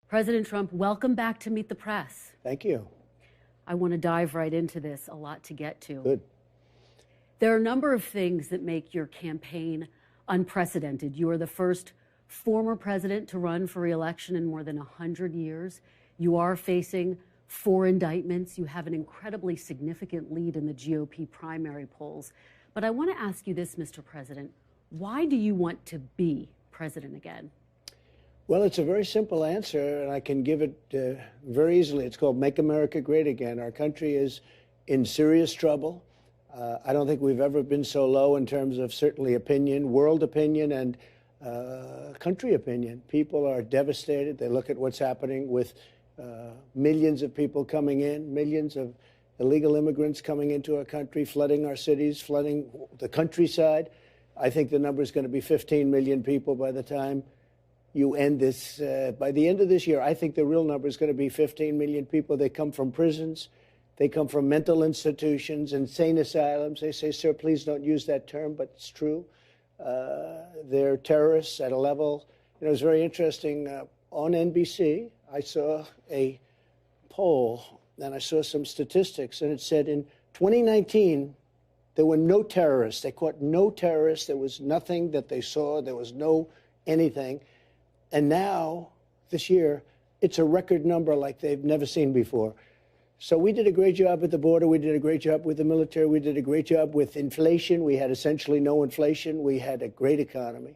President Trump, welcome back to Meet the Press. Thank you. I want to dive right into this, a lot to get to. Good. There are a number of things that make your campaign unprecedented. You are the first former president to run for re-election in more than 100 years. You are facing 4 indictments. You have an incredibly significant lead in the GOP primary polls. But I want to ask you this, Mr. President. Why do you want to be president again? Well, it's a very simple answer, and I can give it very easily. It's called Make America Great Again. Our country is in serious trouble. I don't think we've ever been so low in terms of certainly opinion, world opinion, and country opinion. People are devastated. They look at what's happening with millions of people coming in, millions of illegal immigrants coming into our country, flooding our cities, flooding the countryside. I think the number is going to be 15 million people by the time you end this. By the end of this year, I think the real number is going to be 15 million people. They come from prisons. They come from mental institutions, insane asylums. They say, sir, please don't use that term, but it's true. They're terrorists at a level. You know, it's very interesting. On NBC, I saw a poll, and I saw some statistics, and it said in 2019, there were no terrorists. They caught no terrorists. There was nothing that they saw. There was no anything. And now, this year, it's a record number like they've never seen before. So we did a great job at the border. We did a great job with the military. We did a great job with inflation. We had essentially no inflation. We had a great economy.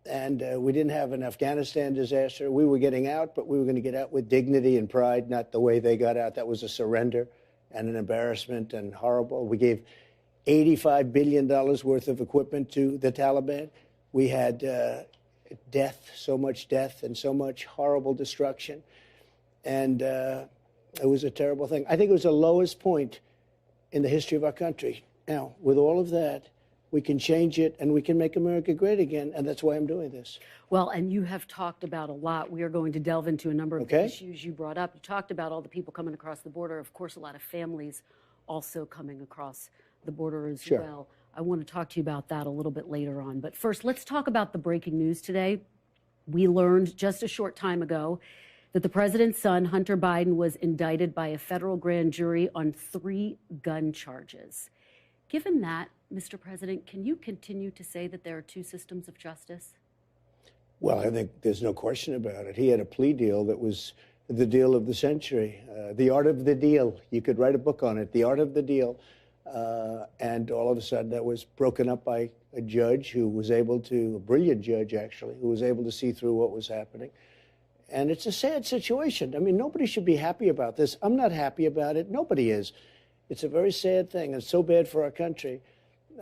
And we didn't have an Afghanistan disaster. We were getting out, but we were going to get out with dignity and pride, not the way they got out. That was a surrender and an embarrassment and horrible. We gave $85 billion worth of equipment to the Taliban. We had death, so much death and so much horrible destruction. And it was a terrible thing. I think it was the lowest point in the history of our country. Now, with all of that, we can change it and we can make America great again. And that's why I'm doing this. Well, and you have talked about a lot. We are going to delve into a number of issues you brought up. You talked about all the people coming across the border. Of course, a lot of families also coming across the border as well. I want to talk to you about that a little bit later on. But first, let's talk about the breaking news today. We learned just a short time ago that the president's son, Hunter Biden, was indicted by a federal grand jury on 3 gun charges. Given that, Mr. President, can you continue to say that there are 2 systems of justice? Well, I think there's no question about it. He had a plea deal that was the deal of the century, the art of the deal. You could write a book on it, the art of the deal. And all of a sudden that was broken up by a judge who was able to, a brilliant judge actually, who was able to see through what was happening. And it's a sad situation. I mean, nobody should be happy about this. I'm not happy about it. Nobody is. It's a very sad thing. It's so bad for our country.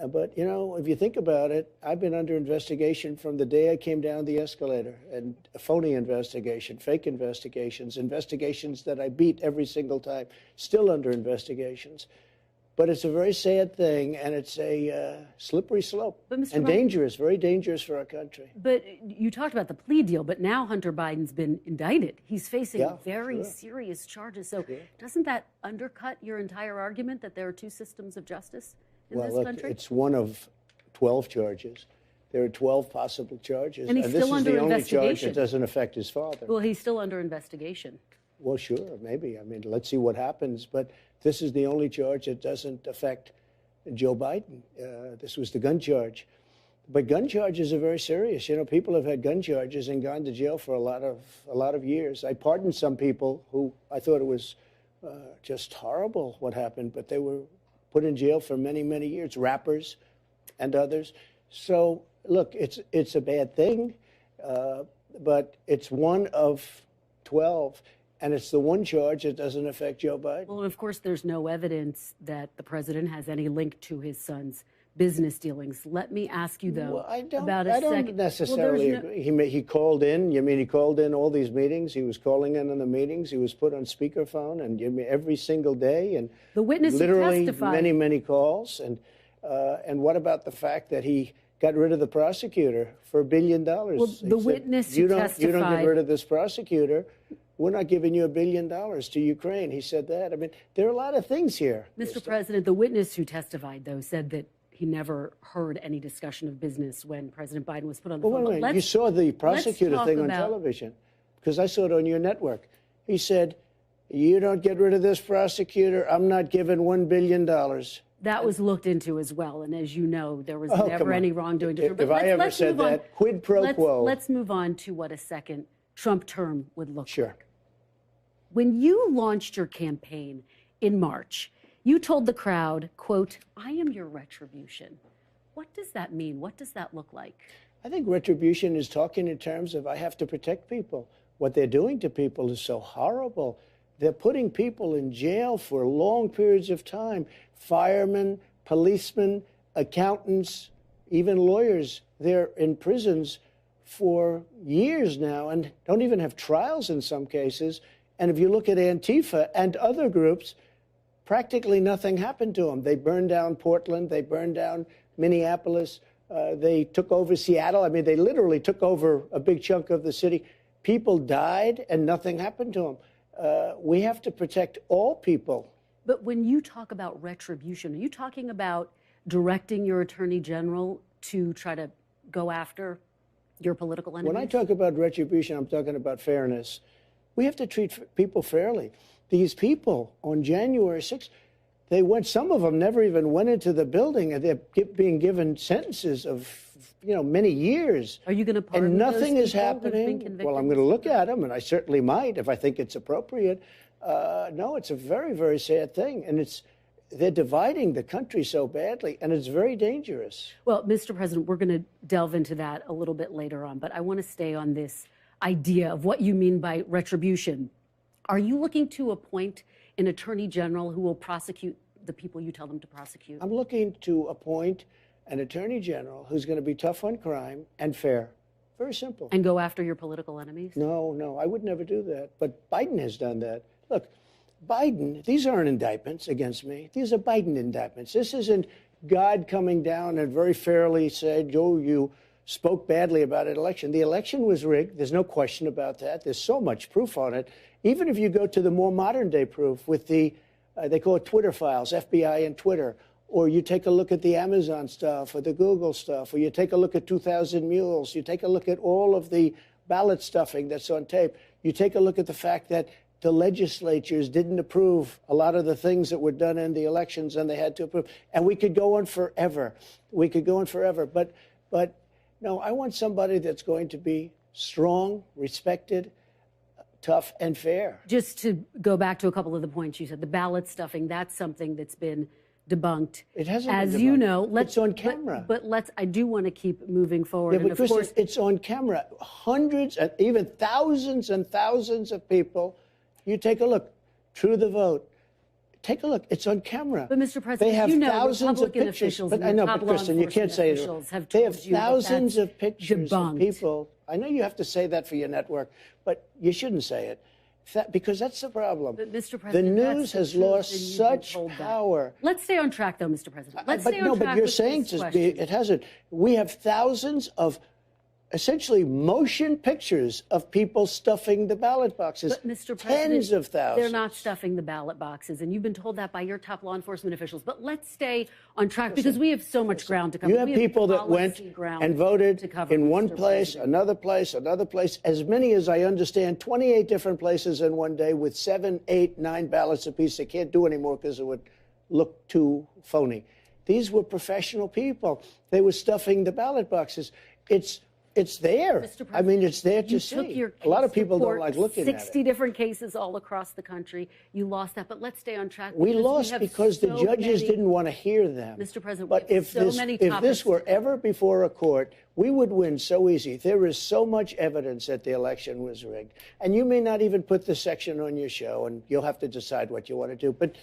But, you know, if you think about it, I've been under investigation from the day I came down the escalator, and a phony investigation, fake investigations, investigations that I beat every single time, still under investigations. But it's a very sad thing, and it's a slippery slope, and dangerous, very dangerous for our country. But you talked about the plea deal, but now Hunter Biden's been indicted. He's facing very serious charges. So doesn't that undercut your entire argument that there are 2 systems of justice in this country? Well, it's one of 12 charges. There are 12 possible charges. And he's still under investigation. This is the only charge that doesn't affect his father. Well, he's still under investigation. Well, sure, maybe. I mean, let's see what happens. But this is the only charge that doesn't affect Joe Biden. This was the gun charge. But gun charges are very serious. You know, people have had gun charges and gone to jail for a lot of years. I pardoned some people who I thought it was just horrible what happened, but they were put in jail for many, many years, rappers and others. So, look, it's a bad thing, but it's one of 12. And it's the one charge that doesn't affect Joe Biden. Well, of course, there's no evidence that the president has any link to his son's business dealings. Let me ask you, though, I don't Well, necessarily agree. He called in. You mean he called in all these meetings? He was calling in on the meetings. He was put on speakerphone and every single day. And the witness literally testified. many, many calls. And what about the fact that he got rid of the prosecutor for $1 billion? Well, the witness who testified. You don't get rid of this prosecutor. We're not giving you $1 billion to Ukraine. He said that. I mean, there are a lot of things here. Mr. President, the witness who testified, though, said that he never heard any discussion of business when President Biden was put on the phone. Wait a minute. You saw the prosecutor thing on television. because I saw it on your network. He said, you don't get rid of this prosecutor, I'm not giving $1 billion. That was looked into as well, and as you know, there was never any wrongdoing. If I ever said that, quid pro quo. Let's move on to what a second Trump term would look like. When you launched your campaign in March, you told the crowd, quote, I am your retribution. What does that mean? What does that look like? I think retribution is talking in terms of I have to protect people. What they're doing to people is so horrible. They're putting people in jail for long periods of time. Firemen, policemen, accountants, even lawyers. They're in prisons for years now and don't even have trials in some cases. And if you look at Antifa and other groups, practically nothing happened to them. They burned down Portland. They burned down Minneapolis. They took over Seattle. I mean, they literally took over a big chunk of the city. People died and nothing happened to them. We have to protect all people. But when you talk about retribution, are you talking about directing your attorney general to try to go after your political enemies? When I talk about retribution, I'm talking about fairness. We have to treat people fairly. These people on January 6th, some of them never even went into the building, and they're being given sentences of, many years. Are you going to pardon and nothing those is happening? Well, I'm going to look at them, and I certainly might if I think it's appropriate. No, it's a very, very sad thing, and they're dividing the country so badly, and it's very dangerous. Well, Mr. President, we're going to delve into that a little bit later on, but I want to stay on this idea of what you mean by retribution. Are you looking to appoint an attorney general who will prosecute the people you tell them to prosecute? I'm looking to appoint an attorney general who's going to be tough on crime and fair. Very simple. And go after your political enemies? No, I would never do that. But Biden has done that. Look, Biden, these aren't indictments against me. These are Biden indictments. This isn't God coming down and very fairly said, Joe, you spoke badly about an election. The election was rigged. There's no question about that. There's so much proof on it. Even if you go to the more modern day proof with the, they call it Twitter files, FBI and Twitter, or you take a look at the Amazon stuff or the Google stuff, or you take a look at 2000 Mules, you take a look at all of the ballot stuffing that's on tape, you take a look at the fact that the legislatures didn't approve a lot of the things that were done in the elections and they had to approve. And we could go on forever. We could go on forever. But no, I want somebody that's going to be strong, respected, tough, and fair. Just to go back to a couple of the points you said, the ballot stuffing, that's something that's been debunked. It hasn't been debunked. As you know, it's on camera. But I do want to keep moving forward. Yeah, but Kristen, of course, it's on camera. Hundreds and even thousands and thousands of people. You take a look. True the Vote. Take a look. It's on camera. But, Mr. President, they have you know, thousands Republican of pictures. officials But I know, but Kristen, you can't say it. They have thousands of pictures debunked. of people. I know you have to say that for your network, but you shouldn't say it. Because that's the problem. But, Mr. President, the news has lost such power. Let's stay on track, though, Mr. President. Let's stay on track. But you're saying it hasn't. We have thousands of essentially motion pictures of people stuffing the ballot boxes. But, Mr. President, tens of thousands. They're not stuffing the ballot boxes, and you've been told that by your top law enforcement officials. But let's stay on track because we have so much ground to cover. You have people that went and voted in one place, another place, another place. As many as I understand, 28 different places in one day with 7, 8, 9 ballots apiece. They can't do anymore because it would look too phony. These were professional people. They were stuffing the ballot boxes. It's there. I mean, it's there to see. A lot of people don't like looking at it. 60 different cases all across the country. You lost that, but let's stay on track. We lost because the judges didn't want to hear them. Mr. President, but if this were ever before a court, we would win so easy. There is so much evidence that the election was rigged. And you may not even put the section on your show, and you'll have to decide what you want to do. But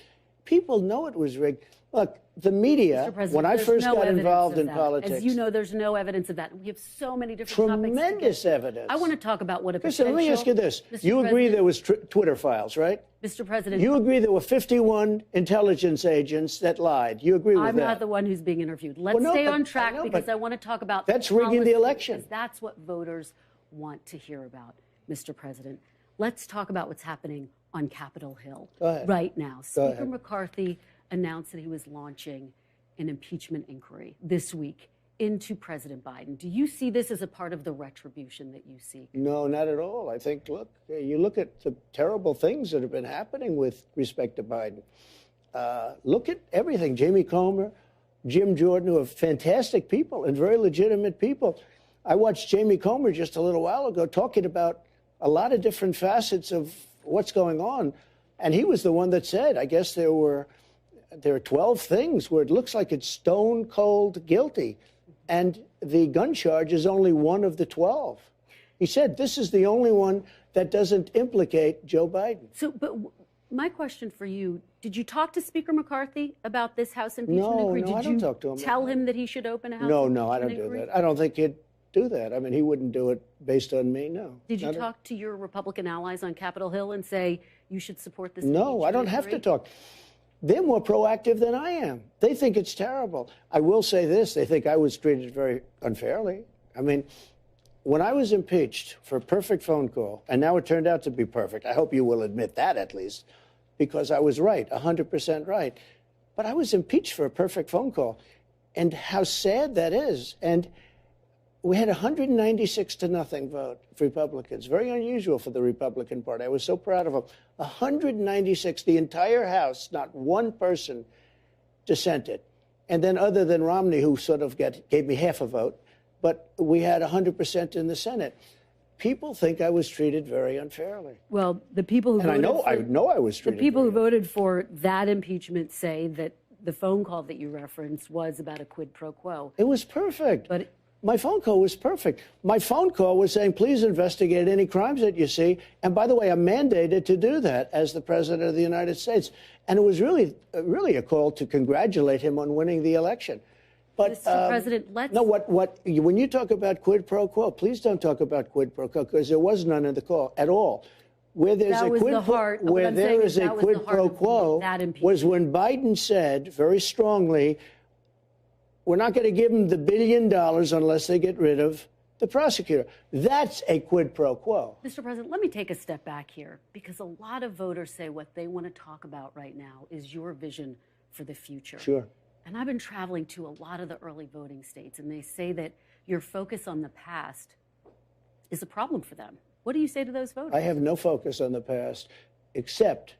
people know it was rigged. Look, the media, when I first got involved in politics... As you know, there's no evidence of that. We have so many different topics. Tremendous evidence. I want to talk about what a potential... Let me ask you this. You agree there was Twitter files, right? Mr. President... You agree there were 51 intelligence agents that lied. You agree with that? I'm not the one who's being interviewed. Let's stay on track because I want to talk about... That's rigging the election. Because that's what voters want to hear about, Mr. President. Let's talk about what's happening on Capitol Hill right now. Speaker McCarthy announced that he was launching an impeachment inquiry this week into President Biden? Do you see this as a part of the retribution that you seek? No, not at all. I think, look, you look at the terrible things that have been happening with respect to Biden. Look at everything. Jamie Comer, Jim Jordan, who are fantastic people and very legitimate people. I watched Jamie Comer just a little while ago talking about a lot of different facets of what's going on. And he was the one that said, I guess there are 12 things where it looks like it's stone cold guilty. And the gun charge is only one of the 12. He said this is the only one that doesn't implicate Joe Biden. So, but my question for you, did you talk to Speaker McCarthy about this House impeachment inquiry? No, I don't talk to him. Tell him that he should open a House No, impeachment I don't inquiry? do that. I don't think he'd do that. I mean, he wouldn't do it based on me, no. Did you talk to your Republican allies on Capitol Hill and say you should support this? No, I don't have to talk. They're more proactive than I am. They think it's terrible. I will say this, they think I was treated very unfairly. I mean, when I was impeached for a perfect phone call, and now it turned out to be perfect, I hope you will admit that at least, because I was right, 100% right. But I was impeached for a perfect phone call. And how sad that is. And we had 196-0 vote for Republicans. Very unusual for the Republican Party. I was so proud of them. 196, the entire House, not one person dissented. And then other than Romney, who sort of gave me half a vote, but we had 100% in the Senate. People think I was treated very unfairly. Well, the people who voted I know I was treated. The people who voted for that impeachment say that the phone call that you referenced was about a quid pro quo. It was perfect. But my phone call was perfect. My phone call was saying, please investigate any crimes that you see. And by the way, I'm mandated to do that as the President of the United States. And it was really a call to congratulate him on winning the election. But, Mr. President, let's... No, when you talk about quid pro quo, please don't talk about quid pro quo, because there was none in the call at all. Where there's a quid pro quo was when Biden said very strongly, we're not going to give them the $1 billion unless they get rid of the prosecutor. That's a quid pro quo. Mr. President, let me take a step back here, because a lot of voters say what they want to talk about right now is your vision for the future. Sure. And I've been traveling to a lot of the early voting states, and they say that your focus on the past is a problem for them. What do you say to those voters? I have no focus on the past, except